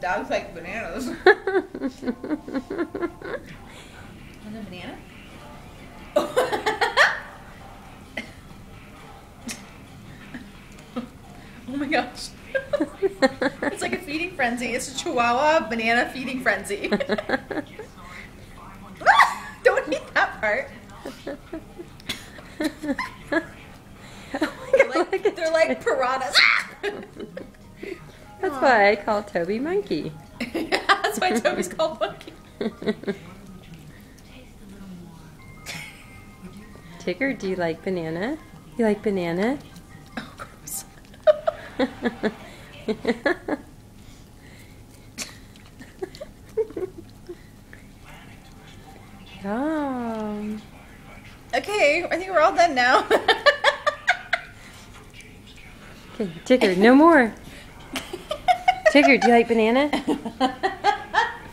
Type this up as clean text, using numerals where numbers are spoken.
dogs like bananas. Want a banana? Oh my gosh. It's like a feeding frenzy. It's a Chihuahua banana feeding frenzy. Don't eat that part. They're like piranhas. That's why I call Toby Monkey. Yeah, that's why Toby's called Monkey. Tigger, do you like banana? You like banana? Oh, gross. Yum. Okay, I think we're all done now. Okay, Tigger, no more. Tigger, do you like banana?